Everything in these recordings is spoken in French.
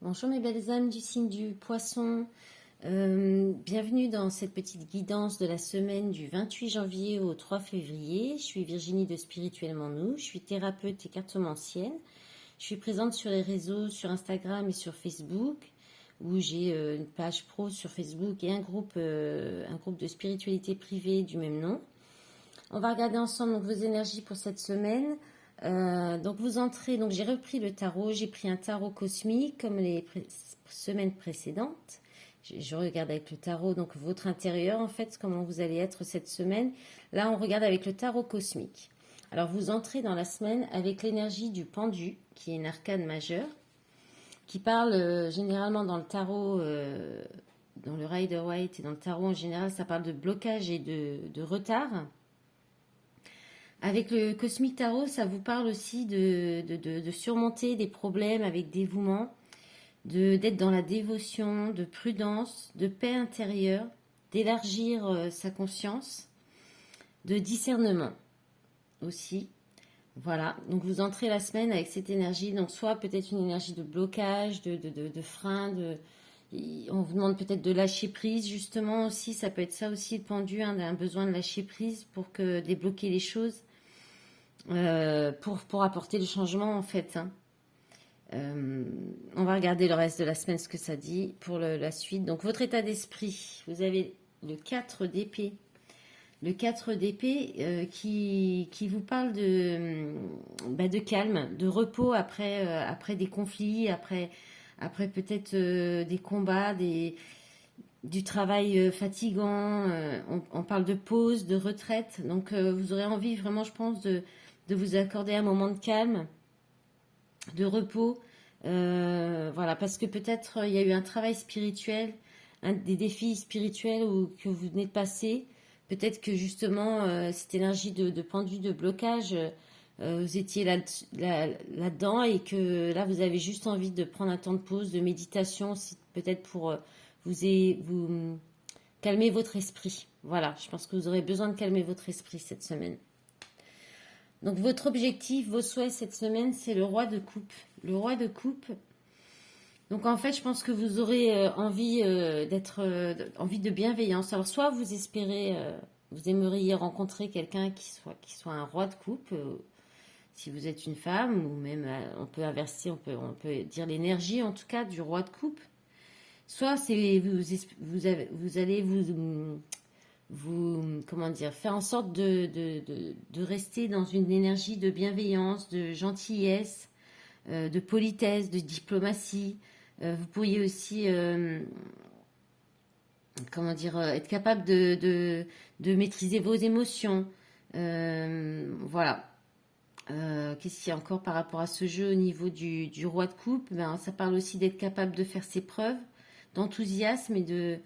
Bonjour mes belles âmes du signe du poisson, bienvenue dans cette petite guidance de la semaine du 28 janvier au 3 février. Je suis Virginie de Spirituellement Nous, je suis thérapeute et cartomancienne. Je suis présente sur les réseaux, sur Instagram et sur Facebook, où j'ai une page pro sur Facebook et un groupe de spiritualité privée du même nom. On va regarder ensemble donc, vos énergies pour cette semaine. Donc vous entrez, donc j'ai repris le tarot, j'ai pris un tarot cosmique comme les semaines précédentes. Je regarde avec le tarot, donc votre intérieur en fait, comment vous allez être cette semaine. Là on regarde avec le tarot cosmique. Alors vous entrez dans la semaine avec l'énergie du pendu, qui est une arcane majeure, qui parle généralement dans le tarot, dans le Rider-Waite et dans le tarot en général, ça parle de blocage et de retard. Avec le Cosmic Tarot, ça vous parle aussi de surmonter des problèmes avec dévouement, d'être dans la dévotion, de prudence, de paix intérieure, d'élargir sa conscience, de discernement aussi. Voilà, donc vous entrez la semaine avec cette énergie, donc soit peut-être une énergie de blocage, de frein, on vous demande peut-être de lâcher prise justement aussi, ça peut être ça aussi le pendu, hein, un besoin de lâcher prise pour débloquer les choses. Pour apporter le changement en fait. Hein. On va regarder le reste de la semaine ce que ça dit pour la suite. Donc votre état d'esprit, vous avez le 4 d'épée. Le 4 d'épée qui vous parle de calme, de repos après des conflits, après peut-être des combats, du travail fatigant. On parle de pause, de retraite. Donc vous aurez envie vraiment, je pense, de vous accorder un moment de calme, de repos. Voilà, parce que peut-être il y a eu un travail spirituel, des défis spirituels que vous venez de passer. Peut-être que justement, cette énergie de pendu, de blocage, vous étiez là-dedans et que là, vous avez juste envie de prendre un temps de pause, de méditation, peut-être pour vous calmer votre esprit. Voilà, je pense que vous aurez besoin de calmer votre esprit cette semaine. Donc votre objectif, vos souhaits cette semaine, c'est le roi de coupe. Le roi de coupe. Donc en fait, je pense que vous aurez envie envie de bienveillance. Alors soit vous espérez, vous aimeriez rencontrer quelqu'un qui soit un roi de coupe, si vous êtes une femme, ou même on peut inverser, on peut dire l'énergie en tout cas du roi de coupe. Soit c'est vous allez comment dire, faire en sorte de rester dans une énergie de bienveillance, de gentillesse, de politesse, de diplomatie. Vous pourriez aussi, comment dire, être capable de maîtriser vos émotions. Voilà. Qu'est-ce qu'il y a encore par rapport à ce jeu au niveau du roi de coupe? Ça parle aussi d'être capable de faire ses preuves, d'enthousiasme et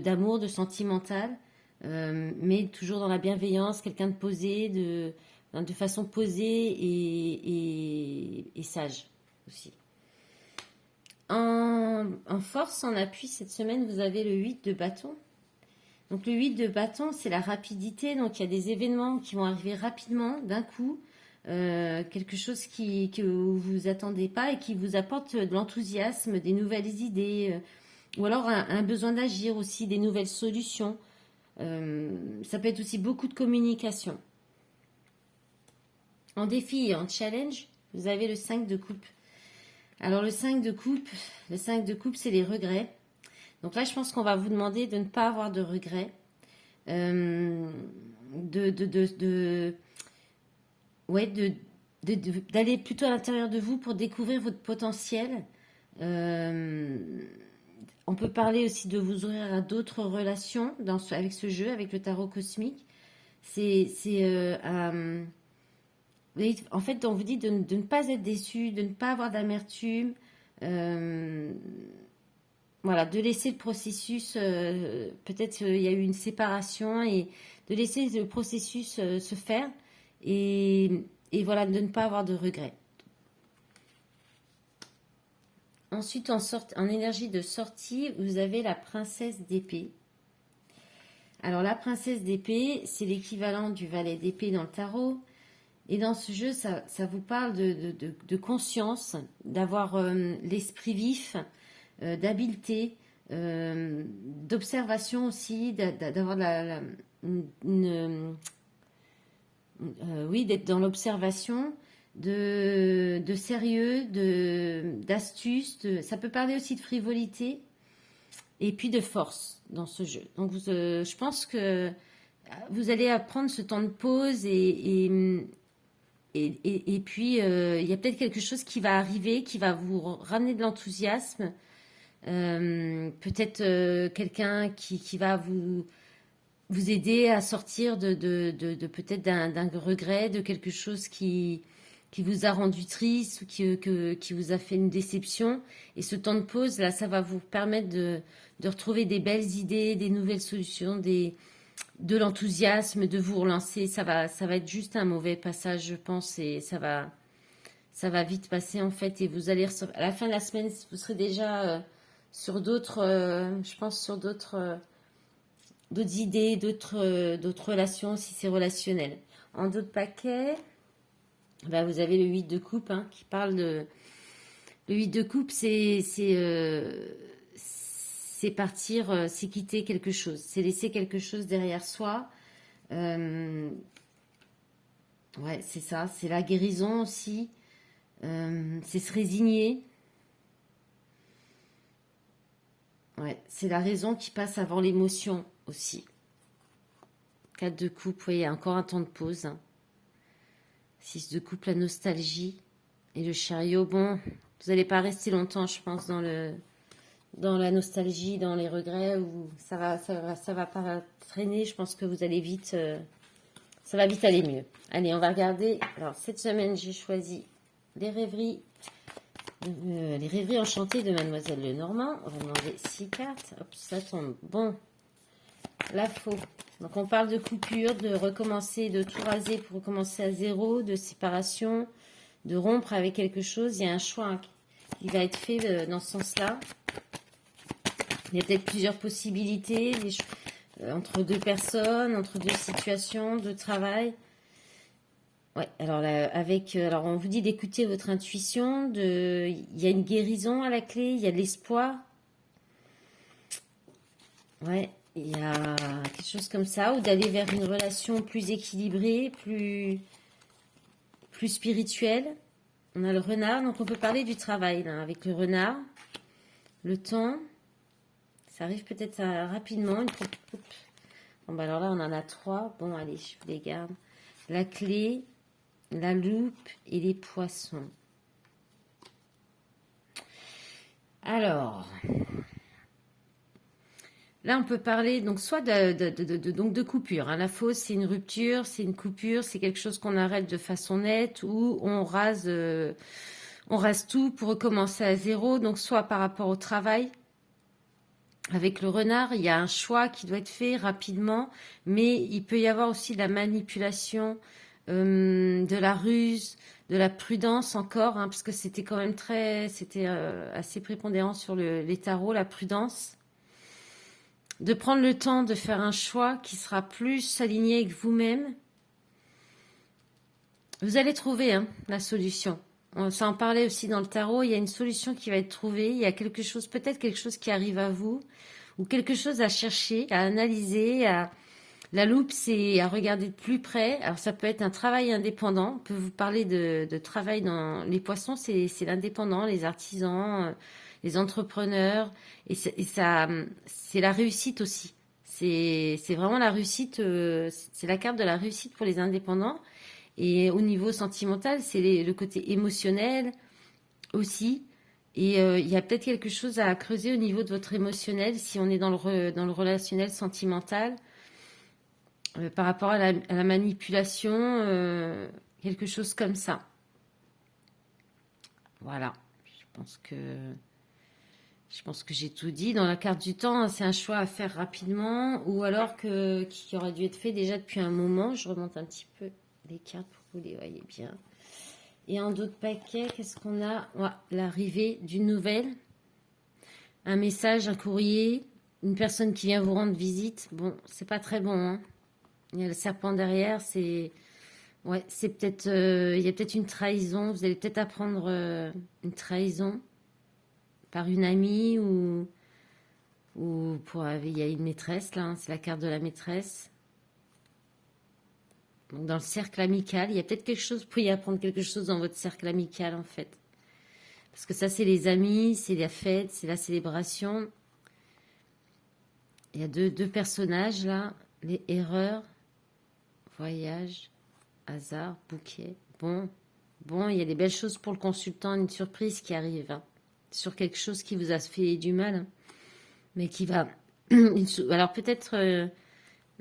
d'amour, de sentimental. Mais toujours dans la bienveillance, quelqu'un de posé, de façon posée et sage aussi. En force, en appui, cette semaine, vous avez le 8 de bâton. Donc le 8 de bâton, c'est la rapidité. Donc il y a des événements qui vont arriver rapidement, d'un coup. Quelque chose que vous attendez pas et qui vous apporte de l'enthousiasme, des nouvelles idées, ou alors un besoin d'agir aussi, des nouvelles solutions. Ça peut être aussi beaucoup de communication. En défi et en challenge, vous avez le 5 de coupe. Alors le 5 de coupe, c'est les regrets. Donc là, je pense qu'on va vous demander de ne pas avoir de regrets, d'aller plutôt à l'intérieur de vous pour découvrir votre potentiel. On peut parler aussi de vous ouvrir à d'autres relations avec ce jeu, avec le tarot cosmique. En fait, on vous dit de ne pas être déçu, de ne pas avoir d'amertume. Voilà, de laisser le processus, peut-être il y a eu une séparation, et de laisser le processus se faire, et voilà, de ne pas avoir de regrets. Ensuite, en énergie de sortie, vous avez la princesse d'épée. Alors la princesse d'épée, c'est l'équivalent du valet d'épée dans le tarot. Et dans ce jeu, ça vous parle de conscience, d'avoir l'esprit vif, d'habileté, d'observation aussi, d'avoir oui, d'être dans l'observation, de sérieux, d'astuce. Ça peut parler aussi de frivolité et puis de force dans ce jeu. Donc, je pense que vous allez apprendre ce temps de pause et puis il y a peut-être quelque chose qui va arriver, qui va vous ramener de l'enthousiasme. Peut-être quelqu'un qui va vous aider à sortir de peut-être d'un regret, de quelque chose qui vous a rendu triste ou qui vous a fait une déception. Et ce temps de pause, là, ça va vous permettre de retrouver des belles idées, des nouvelles solutions, de l'enthousiasme, de vous relancer. Ça va être juste un mauvais passage, je pense, et ça va vite passer, en fait. Et vous allez, à la fin de la semaine, vous serez déjà sur d'autres, je pense, sur d'autres idées, d'autres relations, si c'est relationnel. En d'autres paquets, bah, vous avez le 8 de coupe hein, qui parle de... Le 8 de coupe, c'est partir, c'est quitter quelque chose, c'est laisser quelque chose derrière soi. Ouais, c'est ça, c'est la guérison aussi. C'est se résigner. Ouais, c'est la raison qui passe avant l'émotion aussi. 4 de coupe, vous voyez, encore un temps de pause. 6 de coupe, la nostalgie. Et le chariot, bon, vous n'allez pas rester longtemps, je pense, dans la nostalgie, dans les regrets, où ça va pas traîner. Je pense que vous allez vite, ça va vite aller mieux. Allez, on va regarder. Alors, cette semaine, j'ai choisi les rêveries enchantées de Mademoiselle Lenormand. On va demander 6 cartes. Hop, ça tombe. Bon, la faux. Donc, on parle de coupure, de recommencer, de tout raser pour recommencer à zéro, de séparation, de rompre avec quelque chose. Il y a un choix qui va être fait dans ce sens-là. Il y a peut-être plusieurs possibilités entre deux personnes, entre deux situations de travail. Ouais, alors alors on vous dit d'écouter votre intuition, il y a une guérison à la clé, il y a de l'espoir. Ouais, il y a quelque chose comme ça, ou d'aller vers une relation plus équilibrée, plus spirituelle. On a le renard, donc on peut parler du travail là, avec le renard. Le temps, ça arrive peut-être rapidement. Bon, bah alors là, on en a 3. Bon, allez, je vous les garde. La clé, la loupe et les poissons. Alors, là, on peut parler donc soit de coupure. Hein. La fausse, c'est une rupture, c'est une coupure, c'est quelque chose qu'on arrête de façon nette ou on rase tout pour recommencer à zéro. Donc, soit par rapport au travail. Avec le renard, il y a un choix qui doit être fait rapidement, mais il peut y avoir aussi de la manipulation, de la ruse, de la prudence encore, hein, parce que c'était quand même c'était assez prépondérant sur les tarots, la prudence. De prendre le temps de faire un choix qui sera plus aligné avec vous-même. Vous allez trouver hein, la solution. Ça en parlait aussi dans le tarot, il y a une solution qui va être trouvée, il y a peut-être quelque chose qui arrive à vous, ou quelque chose à chercher, à analyser, la loupe, c'est à regarder de plus près. Alors ça peut être un travail indépendant, on peut vous parler de travail dans les poissons, c'est l'indépendant, les artisans, les entrepreneurs, et ça, c'est la réussite aussi. C'est vraiment la réussite, c'est la carte de la réussite pour les indépendants. Et au niveau sentimental, c'est le côté émotionnel aussi. Et il y a peut-être quelque chose à creuser au niveau de votre émotionnel si on est dans le relationnel sentimental par rapport à la manipulation, quelque chose comme ça. Voilà. Je pense que j'ai tout dit. Dans la carte du temps, c'est un choix à faire rapidement ou alors qui aurait dû être fait déjà depuis un moment. Je remonte un petit peu les cartes pour que vous les voyez bien. Et en d'autres paquets, qu'est-ce qu'on a? Ouais, l'arrivée d'une nouvelle, un message, un courrier, une personne qui vient vous rendre visite. Bon, c'est pas très bon. Hein. Il y a le serpent derrière, c'est Ouais, c'est peut-être, il y a peut-être une trahison. Vous allez peut-être apprendre une trahison par une amie ou pour, il y a une maîtresse là, hein, c'est la carte de la maîtresse. Donc dans le cercle amical, il y a peut-être quelque chose, vous pouvez y apprendre quelque chose dans votre cercle amical en fait. Parce que ça, c'est les amis, c'est la fête, c'est la célébration. Il y a deux personnages là, les erreurs, voyage, hasard, bouquet. Bon, il y a des belles choses pour le consultant, une surprise qui arrive, hein, sur quelque chose qui vous a fait du mal, hein, mais qui va... Alors peut-être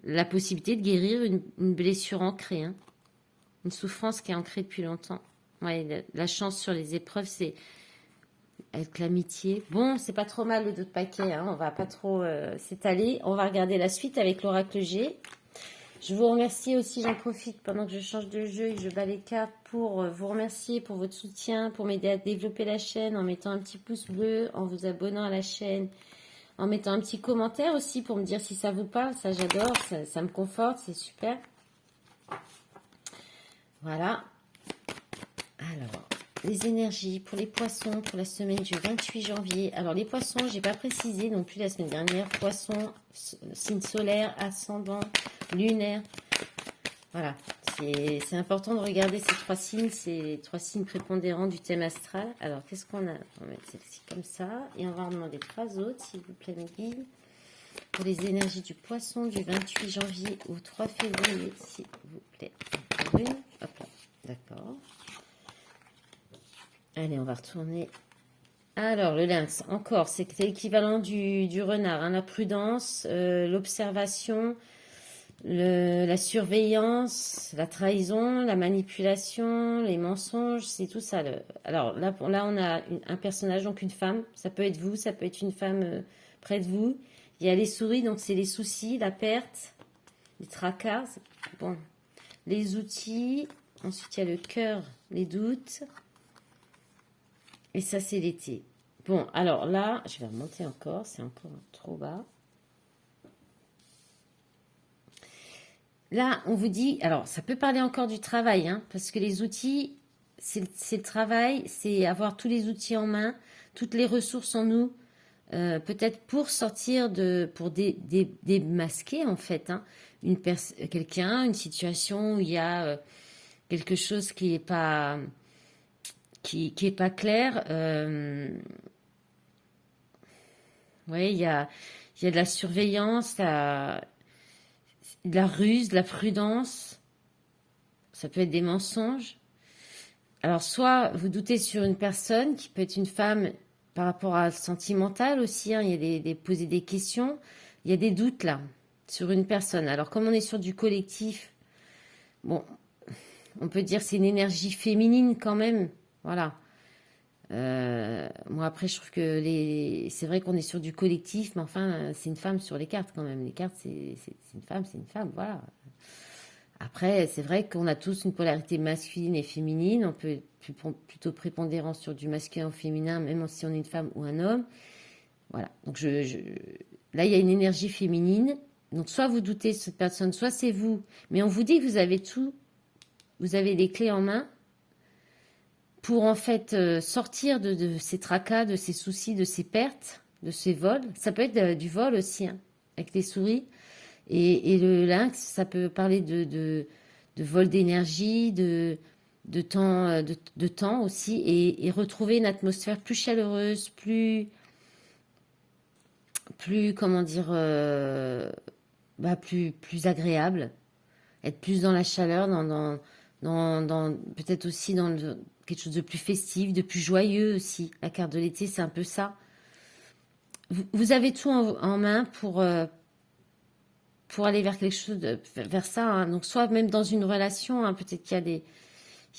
la possibilité de guérir une blessure ancrée, hein, une souffrance qui est ancrée depuis longtemps. Ouais, la chance sur les épreuves, c'est avec l'amitié. Bon, c'est pas trop mal le 2 paquets, hein, on va pas trop s'étaler. On va regarder la suite avec l'oracle G. Je vous remercie aussi, j'en profite pendant que je change de jeu et que je bats les cartes pour vous remercier pour votre soutien, pour m'aider à développer la chaîne en mettant un petit pouce bleu, en vous abonnant à la chaîne, en mettant un petit commentaire aussi pour me dire si ça vous parle. Ça, j'adore, ça me conforte, c'est super. Voilà. Alors, les énergies pour les poissons pour la semaine du 28 janvier. Alors, les poissons, j'ai pas précisé non plus la semaine dernière. Poissons, signe solaire, ascendant, lunaire. Voilà, c'est important de regarder ces trois signes, ces trois signes prépondérants du thème astral. Alors, qu'est-ce qu'on a? On va mettre celle-ci comme ça. Et on va en demander trois autres, s'il vous plaît, mes guides. Pour les énergies du poisson du 28 janvier au 3 février, s'il vous plaît. Encore une. Hop là, d'accord. Allez, on va retourner. Alors, le lynx, encore, c'est l'équivalent du renard. Hein, la prudence, l'observation, la surveillance, la trahison, la manipulation, les mensonges, c'est tout ça. Alors là, on a un personnage, donc une femme. Ça peut être vous, ça peut être une femme près de vous. Il y a les souris, donc c'est les soucis, la perte, les tracas. Bon, les outils. Ensuite, il y a le cœur, les doutes. Et ça, c'est l'été. Bon, alors là, je vais remonter encore. C'est encore trop bas. Là, on vous dit, alors ça peut parler encore du travail, hein, parce que les outils, c'est le travail, c'est avoir tous les outils en main, toutes les ressources en nous, peut-être pour sortir pour démasquer en fait, hein, quelqu'un, une situation où il y a quelque chose qui est pas qui est pas clair. Ouais, il y a de la surveillance, de la ruse, de la prudence. Ça peut être des mensonges. Alors, soit vous doutez sur une personne, qui peut être une femme par rapport à sentimental aussi, hein, il y a poser des questions. Il y a des doutes là, sur une personne. Alors, comme on est sur du collectif, bon, on peut dire que c'est une énergie féminine quand même. Voilà. Moi, après, je trouve que c'est vrai qu'on est sur du collectif, mais enfin, c'est une femme sur les cartes quand même. Les cartes, c'est une femme, voilà. Après, c'est vrai qu'on a tous une polarité masculine et féminine. On peut être plutôt prépondérant sur du masculin ou féminin, même si on est une femme ou un homme. Voilà. Donc, là, il y a une énergie féminine. Donc, soit vous doutez de cette personne, soit c'est vous. Mais on vous dit que vous avez tout. Vous avez les clés en main pour, en fait, sortir de ces tracas, de ces soucis, de ces pertes, de ces vols. Ça peut être du vol aussi, hein, avec les souris. Et le lynx, ça peut parler de vol d'énergie, de temps aussi, et retrouver une atmosphère plus chaleureuse, comment dire, plus agréable, être plus dans la chaleur, peut-être aussi dans quelque chose de plus festif, de plus joyeux aussi. La carte de l'été, c'est un peu ça. Vous avez tout en main pour aller vers quelque chose, vers ça. Hein. Donc, soit même dans une relation, hein, peut-être il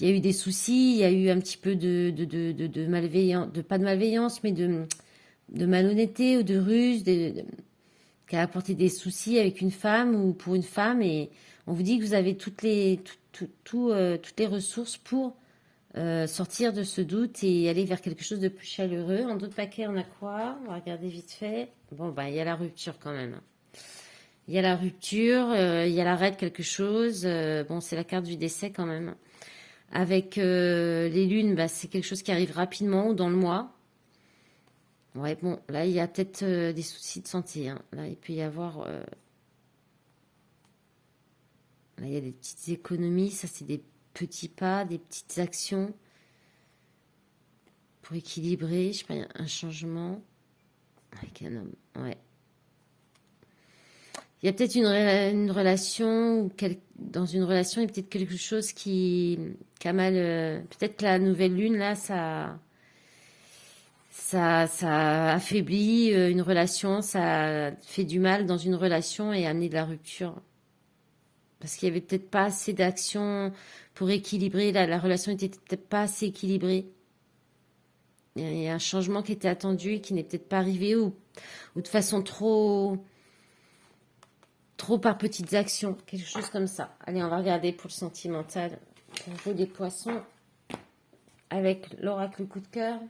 y a eu des soucis, il y a eu un petit peu de malveillance, pas de malveillance, mais de malhonnêteté ou de ruse, qui a apporté des soucis avec une femme ou pour une femme. Et on vous dit que vous avez toutes les ressources pour sortir de ce doute et aller vers quelque chose de plus chaleureux. En d'autres paquets, on a quoi? On va regarder vite fait. Bon, il y a la rupture quand même. Il y a la rupture, il y a l'arrêt de quelque chose. Bon, c'est la carte du décès quand même. Avec les lunes, bah, c'est quelque chose qui arrive rapidement ou dans le mois. Ouais, bon, là, il y a peut-être des soucis de santé, hein. Là, il peut y avoir... là, il y a des petites économies. Ça, c'est des petits pas, des petites actions pour équilibrer. Je sais pas, un changement avec un homme. Ouais. Il y a peut-être une relation, ou dans une relation, il y a peut-être quelque chose qui a mal... peut-être que la nouvelle lune, là, ça affaiblit une relation, ça fait du mal dans une relation et amener de la rupture. Parce qu'il y avait peut-être pas assez d'action pour équilibrer, la relation n'était peut-être pas assez équilibrée. Il y a un changement qui était attendu et qui n'est peut-être pas arrivé, ou de façon trop par petites actions, quelque chose comme ça. Allez, on va regarder pour le sentimental, pour vous les poissons, avec l'oracle coup de cœur.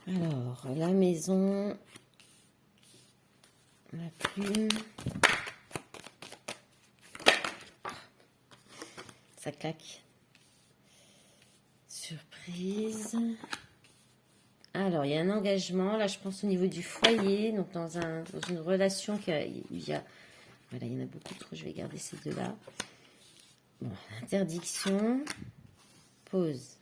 Alors, la maison, la plume, ça claque. Surprise. Alors, il y a un engagement, là je pense au niveau du foyer, donc dans une relation voilà, il y en a beaucoup trop, je vais garder ces deux-là. Bon, interdiction, pause.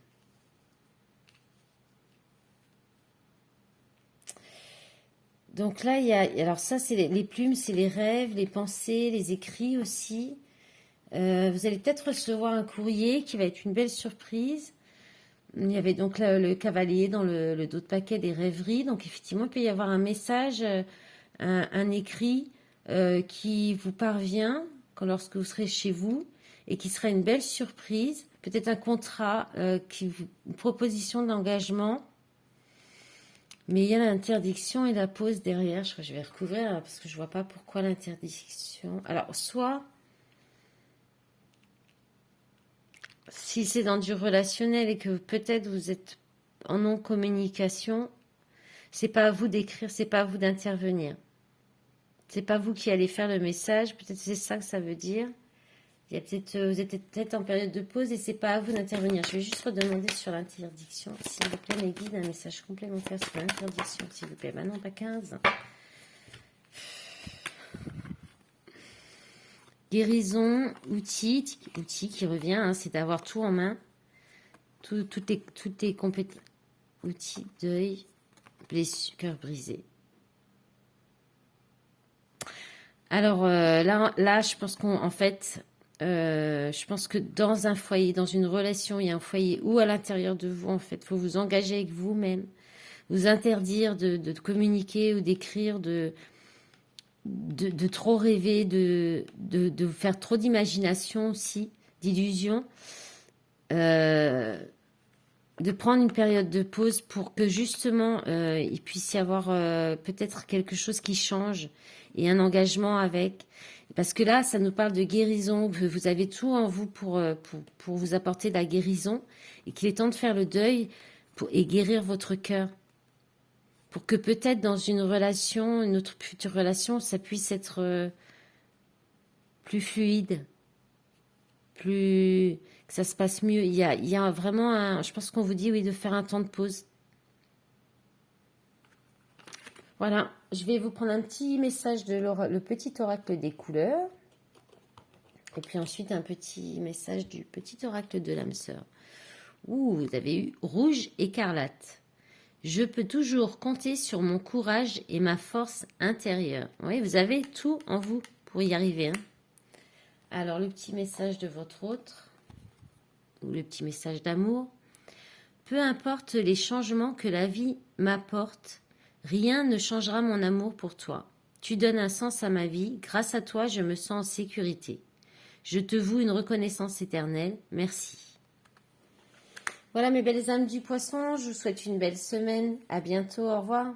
Donc là, alors ça, c'est les plumes, c'est les rêves, les pensées, les écrits aussi. Vous allez peut-être recevoir un courrier qui va être une belle surprise. Il y avait donc le cavalier dans le dos de paquet des rêveries. Donc effectivement, il peut y avoir un message, un écrit qui vous parvient lorsque vous serez chez vous et qui sera une belle surprise. Peut-être un contrat, une proposition d'engagement. Mais il y a l'interdiction et la pause derrière. Je crois que je vais recouvrir parce que je ne vois pas pourquoi l'interdiction. Alors, soit, si c'est dans du relationnel et que peut-être vous êtes en non-communication, c'est pas à vous d'écrire, c'est pas à vous d'intervenir. C'est pas vous qui allez faire le message. Peut-être c'est ça que ça veut dire. Il y a vous êtes peut-être en période de pause et c'est pas à vous d'intervenir. Je vais juste redemander sur l'interdiction. S'il vous plaît, mes guides, un message complémentaire sur l'interdiction, s'il vous plaît. Bah non, pas 15. Guérison, outil qui revient, hein, c'est d'avoir tout en main. Toutes tes compétences. Outils, deuil, blessure, cœur brisé. Alors là, je pense qu'en fait... je pense que dans un foyer, dans une relation, il y a un foyer ou à l'intérieur de vous, en fait, il faut vous engager avec vous-même, vous interdire de communiquer ou d'écrire, de trop rêver, de faire trop d'imagination aussi, d'illusions, de prendre une période de pause pour que justement il puisse y avoir peut-être quelque chose qui change et un engagement avec. Parce que là, ça nous parle de guérison. Vous avez tout en vous pour vous apporter de la guérison et qu'il est temps de faire le deuil et guérir votre cœur. Pour que peut-être dans une relation, une autre future relation, ça puisse être plus fluide, que ça se passe mieux. Il y a vraiment je pense qu'on vous dit oui de faire un temps de pause. Voilà, je vais vous prendre un petit message de le petit oracle des couleurs. Et puis ensuite, un petit message du petit oracle de l'âme sœur. Ouh, vous avez eu rouge écarlate. Je peux toujours compter sur mon courage et ma force intérieure. Oui, vous avez tout en vous pour y arriver. Hein. Alors, le petit message de votre autre, ou le petit message d'amour. Peu importe les changements que la vie m'apporte, rien ne changera mon amour pour toi. Tu donnes un sens à ma vie. Grâce à toi, je me sens en sécurité. Je te voue une reconnaissance éternelle. Merci. Voilà mes belles âmes du poisson. Je vous souhaite une belle semaine. À bientôt. Au revoir.